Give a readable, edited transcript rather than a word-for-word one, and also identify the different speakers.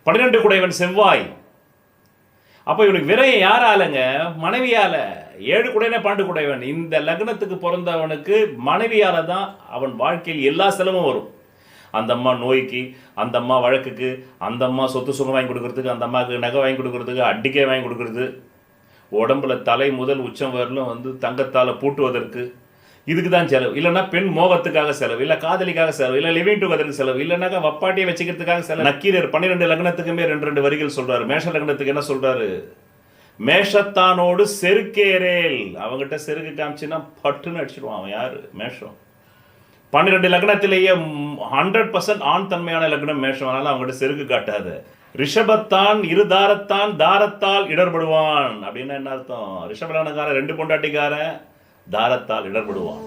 Speaker 1: 12 குடைவன் செவ்வாய். அப்போ இவனுக்கு விரயம் யாராலங்க? மனைவியால. 7 குடைவனே 12 குடைவன். இந்த லக்னத்துக்கு பிறந்தவனுக்கு மனைவியால தான் அவன் வாழ்க்கையில் எல்லா செலவும் வரும். அந்த அம்மா நோய்க்கு, அந்த அம்மா வழக்குக்கு, அந்த அம்மா சொத்து சுகம் வாங்கி கொடுக்கறதுக்கு, அந்த அம்மாவுக்கு நகை வாங்கி கொடுக்கறதுக்கு, அடிக்கை வாங்கி கொடுக்கறது, உடம்புல தலை முதல் உச்சம் வரலும் தங்கத்தால் பூட்டுவதற்கு, இதுக்கு தான் செலவு. இல்லைன்னா பெண் மோகத்துக்காக செலவு, இல்லை காதலிக்காக செலவு, இல்லை லிவிங் டுகெதருக்கு செலவு, இல்லைனாக்கா வப்பாட்டியை வச்சுக்கிறதுக்காக செலவு. நக்கீரர் 12 லக்னத்துக்குமே 2 வரிகள் சொல்றாரு. மேஷ லக்னத்துக்கு என்ன சொல்றாரு? மேஷத்தானோடு செருக்கேரேல். அவங்ககிட்ட செருக்கு காமிச்சுன்னா பட்டுன்னு அடிச்சிடுவான். அவன் யாரு? மேஷம். 12 லக்னத்திலேயே 100% ஆண் தன்மையான லக்னம் மேஷம். அதனால அவங்ககிட்ட செருக்கு காட்டாது. ரிஷபத்தான் இருதாரத்தான் தாரத்தால் இடர்படுவான். அப்படின்னா என்ன அர்த்தம்? ரிஷப லக்னக்காரன் 2 பொண்டாட்டிக்காரன் தாரத்தால் இடர்படுவான்.